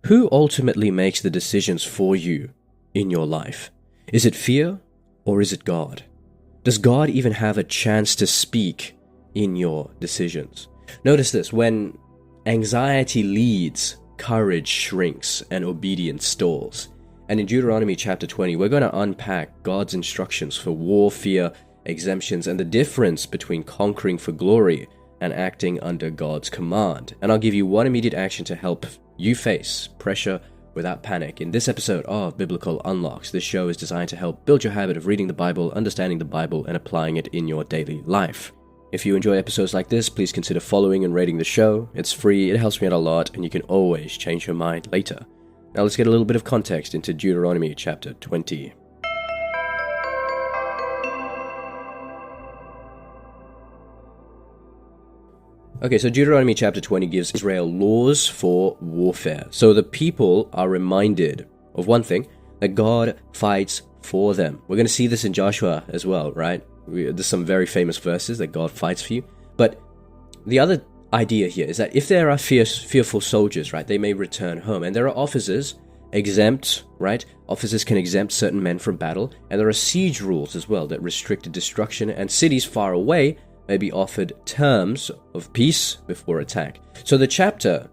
who ultimately makes the decisions for you in your life? Is it fear or is it God? Does God even have a chance to speak in your decisions? Notice this: when anxiety leads, courage shrinks and obedience stalls. And in Deuteronomy chapter 20, we're going to unpack God's instructions for war, fear, exemptions, and the difference between conquering for glory and acting under God's command. And I'll give you one immediate action to help you face pressure without panic in this episode of Biblical Unlocks. This show is designed to help build your habit of reading the Bible, understanding the Bible, and applying it in your daily life. If you enjoy episodes like this, please consider following and rating the show. It's free, it helps me out a lot, and you can always change your mind later. Now let's get a little bit of context into Deuteronomy chapter 20. Okay, so Deuteronomy chapter 20 gives Israel laws for warfare. So the people are reminded of one thing, that God fights for them. We're going to see this in Joshua as well, right? There's some very famous verses that God fights for you. But the other idea here is that if there are fearful soldiers, right, they may return home. And there are officers exempt, right? Officers can exempt certain men from battle. And there are siege rules as well that restrict destruction, and cities far away may be offered terms of peace before attack. So the chapter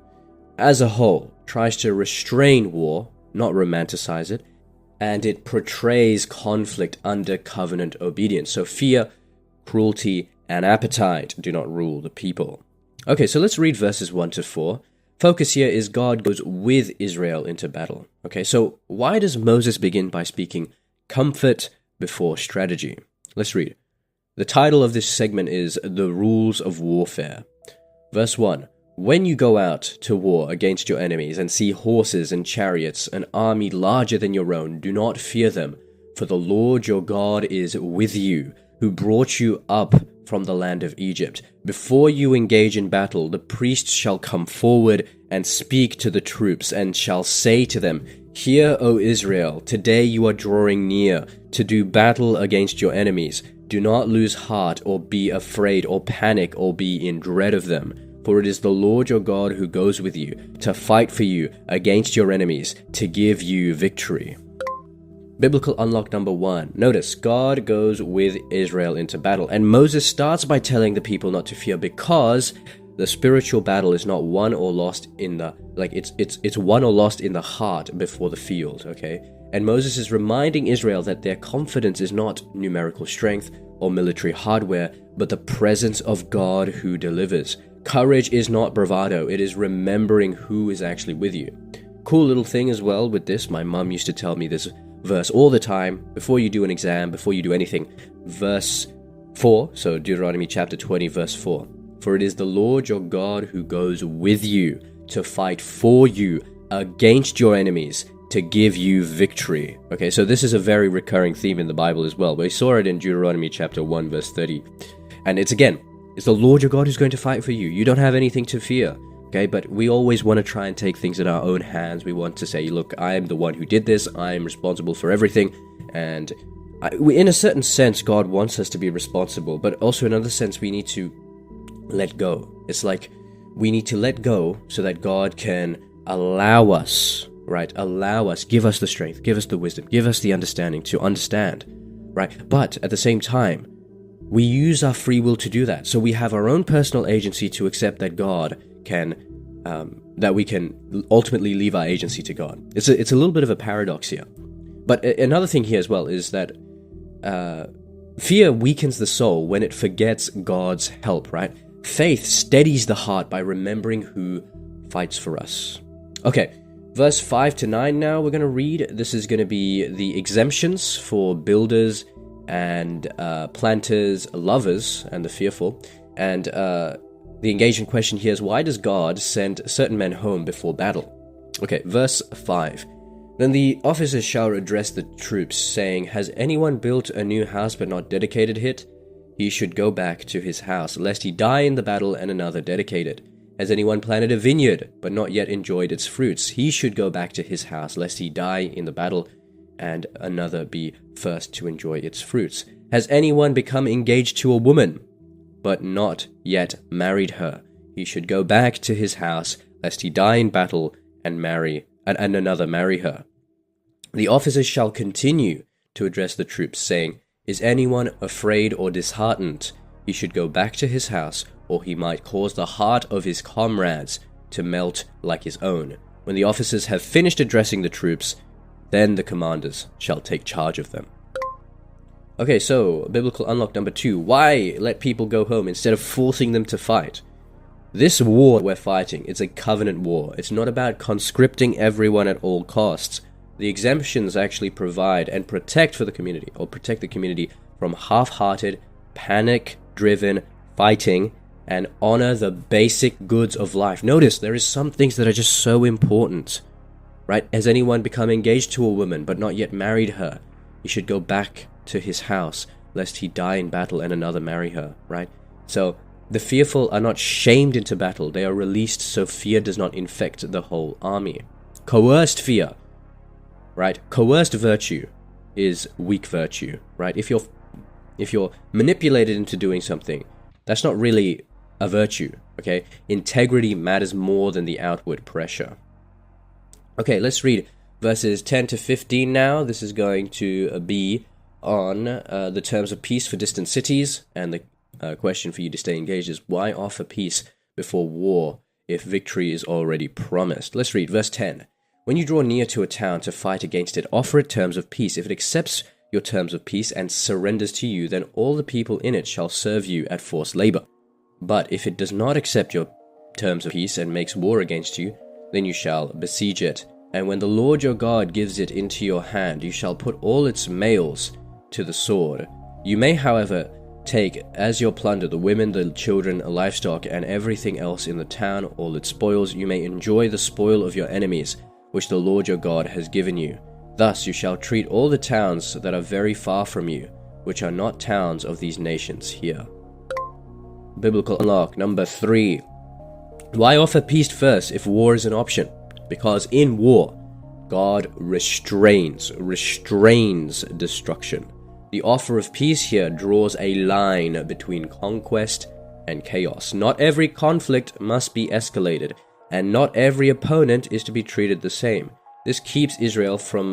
as a whole tries to restrain war, not romanticize it, and it portrays conflict under covenant obedience. So fear, cruelty, and appetite do not rule the people. Okay, so let's read verses 1 to 4. Focus here is God goes with Israel into battle. Okay, so why does Moses begin by speaking comfort before strategy? Let's read. The title of this segment is The Rules of Warfare. Verse 1. When you go out to war against your enemies and see horses and chariots, an army larger than your own, do not fear them, for the Lord your God is with you, who brought you up from the land of Egypt. Before you engage in battle, the priests shall come forward and speak to the troops, and shall say to them, Hear, O Israel, today you are drawing near to do battle against your enemies. Do not lose heart or be afraid or panic or be in dread of them. For it is the Lord your God who goes with you to fight for you against your enemies, to give you victory. Biblical unlock number 1. Notice, God goes with Israel into battle. And Moses starts by telling the people not to fear, because the spiritual battle is not won or lost in the, it's won or lost in the heart before the field, okay? And Moses is reminding Israel that their confidence is not numerical strength or military hardware, but the presence of God who delivers. Courage is not bravado, it is remembering who is actually with you. Cool little thing as well with this, my mum used to tell me this verse all the time, before you do an exam, before you do anything. Verse 4, so Deuteronomy chapter 20, verse 4. For it is the Lord your God who goes with you to fight for you against your enemies, to give you victory. Okay, so this is a very recurring theme in the Bible as well. We saw it in Deuteronomy chapter 1, verse 30. And it's the Lord your God who's going to fight for you. You don't have anything to fear. Okay, but we always want to try and take things in our own hands. We want to say, look, I am the one who did this. I am responsible for everything. And in a certain sense, God wants us to be responsible. But also in another sense, we need to let go. It's like we need to let go so that God can allow us, right? Allow us, give us the strength, give us the wisdom, give us the understanding to understand, right? But at the same time, we use our free will to do that. So we have our own personal agency to accept that God can, that we can ultimately leave our agency to God. It's a little bit of a paradox here. But another thing here as well is that fear weakens the soul when it forgets God's help, right? Faith steadies the heart by remembering who fights for us. Okay, verse 5 to 9 now we're going to read. This is going to be the exemptions for builders and planters, lovers, and the fearful. And the engaging question here is, why does God send certain men home before battle? Okay, verse 5. Then the officers shall address the troops, saying, Has anyone built a new house but not dedicated it? He should go back to his house, lest he die in the battle and another dedicate it. Has anyone planted a vineyard but not yet enjoyed its fruits? He should go back to his house, lest he die in the battle and another be first to enjoy its fruits. Has anyone become engaged to a woman but not yet married her? He should go back to his house, lest he die in battle and marry and another marry her. The officers shall continue to address the troops, saying, "Is anyone afraid or disheartened? He should go back to his house, or he might cause the heart of his comrades to melt like his own." When the officers have finished addressing the troops, then the commanders shall take charge of them. Okay, so biblical unlock number 2. Why let people go home instead of forcing them to fight? This war we're fighting, it's a covenant war. It's not about conscripting everyone at all costs. The exemptions actually provide and protect for the community, or protect the community from half-hearted, panic-driven fighting, and honor the basic goods of life. Notice, there is some things that are just so important, right? Has anyone become engaged to a woman but not yet married her? He should go back to his house, lest he die in battle and another marry her, right? So, the fearful are not shamed into battle. They are released so fear does not infect the whole army. Coerced fear, right? Coerced virtue is weak virtue, right? If you're manipulated into doing something, that's not really a virtue, okay? Integrity matters more than the outward pressure. Okay, let's read verses 10 to 15 now. This is going to be on the terms of peace for distant cities, and the question for you to stay engaged is, why offer peace before war if victory is already promised? Let's read verse 10. When you draw near to a town to fight against it, offer it terms of peace. If it accepts your terms of peace and surrenders to you, then all the people in it shall serve you at forced labor. But if it does not accept your terms of peace and makes war against you, then you shall besiege it. And when the Lord your God gives it into your hand, you shall put all its males to the sword. You may, however, take as your plunder the women, the children, livestock, and everything else in the town, all its spoils. You may enjoy the spoil of your enemies, which the Lord your God has given you. Thus you shall treat all the towns that are very far from you, which are not towns of these nations here. Biblical unlock number 3. Why offer peace first if war is an option? Because in war, God restrains destruction. The offer of peace here draws a line between conquest and chaos. Not every conflict must be escalated, and not every opponent is to be treated the same. This keeps Israel from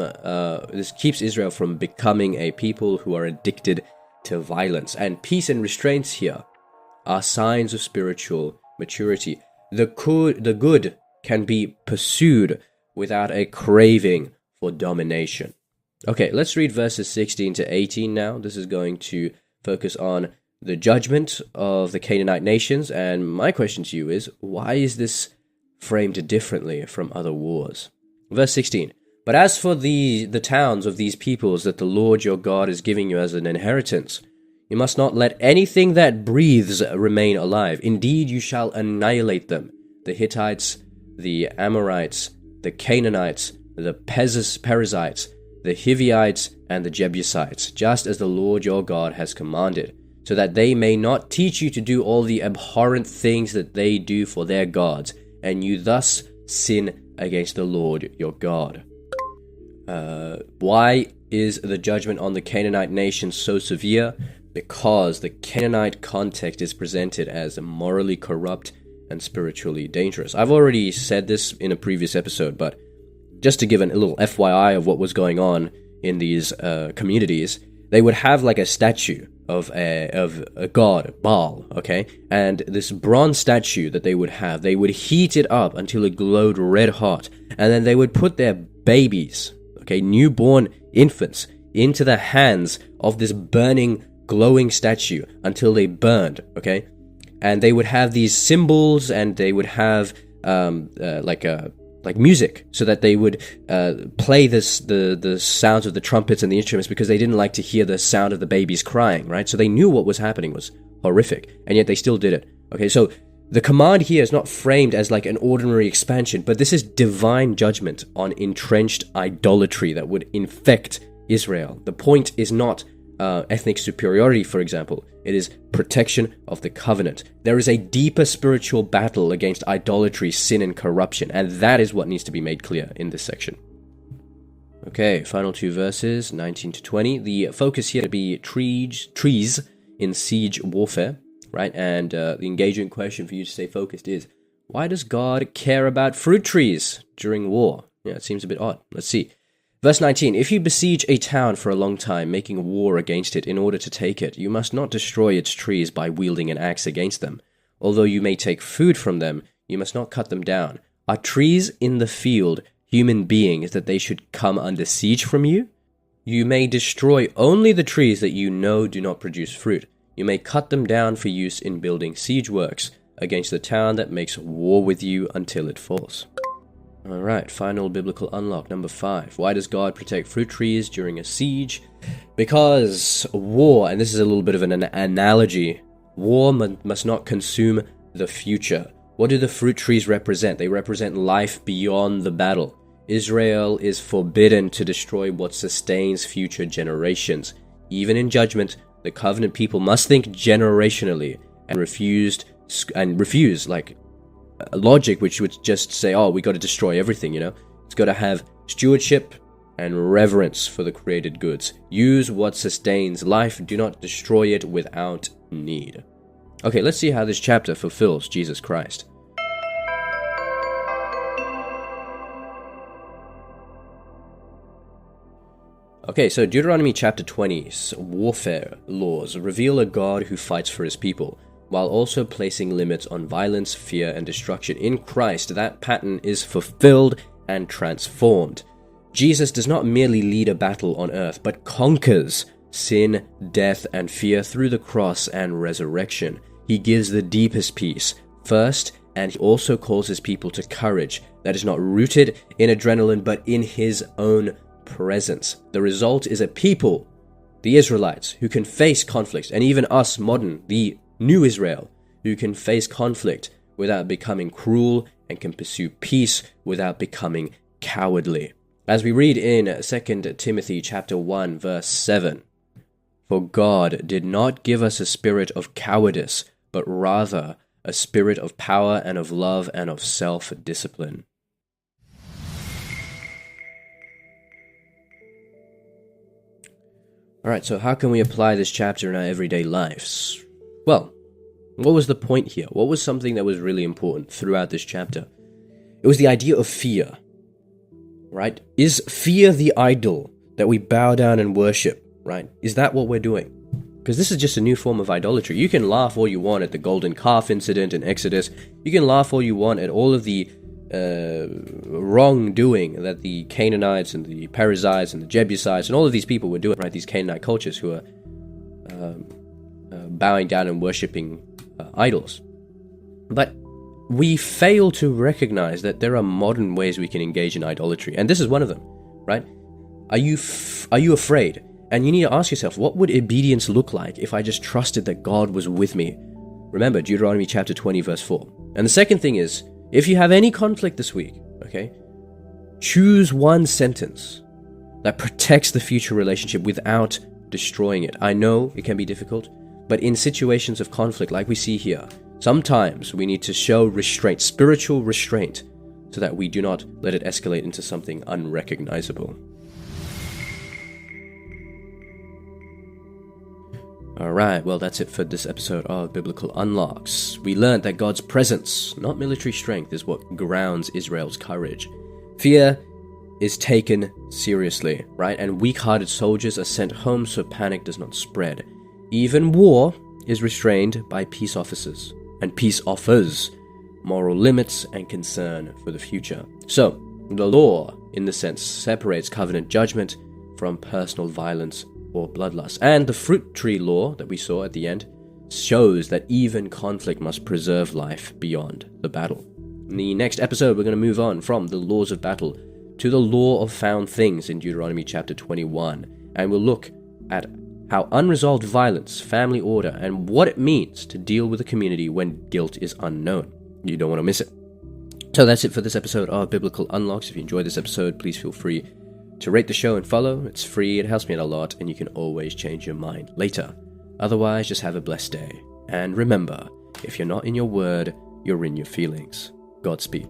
becoming a people who are addicted to violence. And peace and restraints here are signs of spiritual maturity. The good can be pursued without a craving for domination. Okay, let's read verses 16 to 18 now. This is going to focus on the judgment of the Canaanite nations. And my question to you is, why is this framed differently from other wars? Verse 16. But as for the towns of these peoples that the Lord your God is giving you as an inheritance, you must not let anything that breathes remain alive. Indeed, you shall annihilate them. The Hittites, the Amorites, the Canaanites, the Perizzites, the Hivites, and the Jebusites, just as the Lord your God has commanded, so that they may not teach you to do all the abhorrent things that they do for their gods, and you thus sin against the Lord your God. Why is the judgment on the Canaanite nation so severe? Because the Canaanite context is presented as morally corrupt and spiritually dangerous. I've already said this in a previous episode, but just to give a little FYI of what was going on in these communities, they would have like a statue of a god, Baal, okay? And this bronze statue that they would heat it up until it glowed red hot, and then they would put their babies, okay, newborn infants, into the hands of this burning, glowing statue until they burned, okay? And they would have these symbols, and they would have like music, so that they would play the sounds of the trumpets and the instruments, because they didn't like to hear the sound of the babies crying, right? So they knew what was happening was horrific, and yet they still did it. Okay, so the command here is not framed as like an ordinary expansion, but this is divine judgment on entrenched idolatry that would infect Israel. The point is not ethnic superiority, for example. It is protection of the covenant. There is a deeper spiritual battle against idolatry, sin, and corruption, and that is what needs to be made clear in this section. Okay, final 2 verses, 19 to 20. The focus here to be trees in siege warfare, right? And the engaging question for you to stay focused is, why does God care about fruit trees during war? Yeah, it seems a bit odd. Let's see. Verse 19, if you besiege a town for a long time, making war against it in order to take it, you must not destroy its trees by wielding an axe against them. Although you may take food from them, you must not cut them down. Are trees in the field human beings that they should come under siege from you? You may destroy only the trees that you know do not produce fruit. You may cut them down for use in building siege works against the town that makes war with you until it falls. Alright, final biblical unlock, number 5. Why does God protect fruit trees during a siege? Because war, and this is a little bit of an analogy, war must not consume the future. What do the fruit trees represent? They represent life beyond the battle. Israel is forbidden to destroy what sustains future generations. Even in judgment, the covenant people must think generationally and refuse like logic which would just say, oh, we got to destroy everything, It's got to have stewardship and reverence for the created goods. Use what sustains life. Do not destroy it without need. Okay, let's see how this chapter fulfills Jesus Christ. Okay, so Deuteronomy chapter 20's warfare laws reveal a God who fights for his people, while also placing limits on violence, fear, and destruction. In Christ, that pattern is fulfilled and transformed. Jesus does not merely lead a battle on earth, but conquers sin, death, and fear through the cross and resurrection. He gives the deepest peace first, and he also calls his people to courage that is not rooted in adrenaline, but in his own presence. The result is a people, the Israelites, who can face conflicts, and even us modern, the new Israel, who can face conflict without becoming cruel and can pursue peace without becoming cowardly. As we read in 2 Timothy chapter 1 verse 7, for God did not give us a spirit of cowardice, but rather a spirit of power and of love and of self-discipline. Alright, so how can we apply this chapter in our everyday lives? Well, what was the point here? What was something that was really important throughout this chapter? It was the idea of fear, right? Is fear the idol that we bow down and worship, right? Is that what we're doing? Because this is just a new form of idolatry. You can laugh all you want at the golden calf incident in Exodus. You can laugh all you want at all of the wrongdoing that the Canaanites and the Perizzites and the Jebusites and all of these people were doing, right? These Canaanite cultures who are bowing down and worshipping idols. But we fail to recognize that there are modern ways we can engage in idolatry, and this is one of them, right? Are you afraid? And you need to ask yourself, what would obedience look like if I just trusted that God was with me? Remember, Deuteronomy chapter 20, verse 4. And the second thing is, if you have any conflict this week, okay, choose one sentence that protects the future relationship without destroying it. I know it can be difficult, but in situations of conflict like we see here, sometimes we need to show restraint, spiritual restraint, so that we do not let it escalate into something unrecognizable. Alright, well that's it for this episode of Biblical Unlocks. We learned that God's presence, not military strength, is what grounds Israel's courage. Fear is taken seriously, right? And weak-hearted soldiers are sent home so panic does not spread. Even war is restrained by peace officers, and peace offers moral limits and concern for the future. So, the law, in the sense, separates covenant judgment from personal violence or bloodlust. And the fruit tree law that we saw at the end shows that even conflict must preserve life beyond the battle. In the next episode, we're going to move on from the laws of battle to the law of found things in Deuteronomy chapter 21, and we'll look at how unresolved violence, family order, and what it means to deal with a community when guilt is unknown. You don't want to miss it. So that's it for this episode of Biblical Unlocks. If you enjoyed this episode, please feel free to rate the show and follow. It's free, it helps me out a lot, and you can always change your mind later. Otherwise, just have a blessed day. And remember, if you're not in your word, you're in your feelings. Godspeed.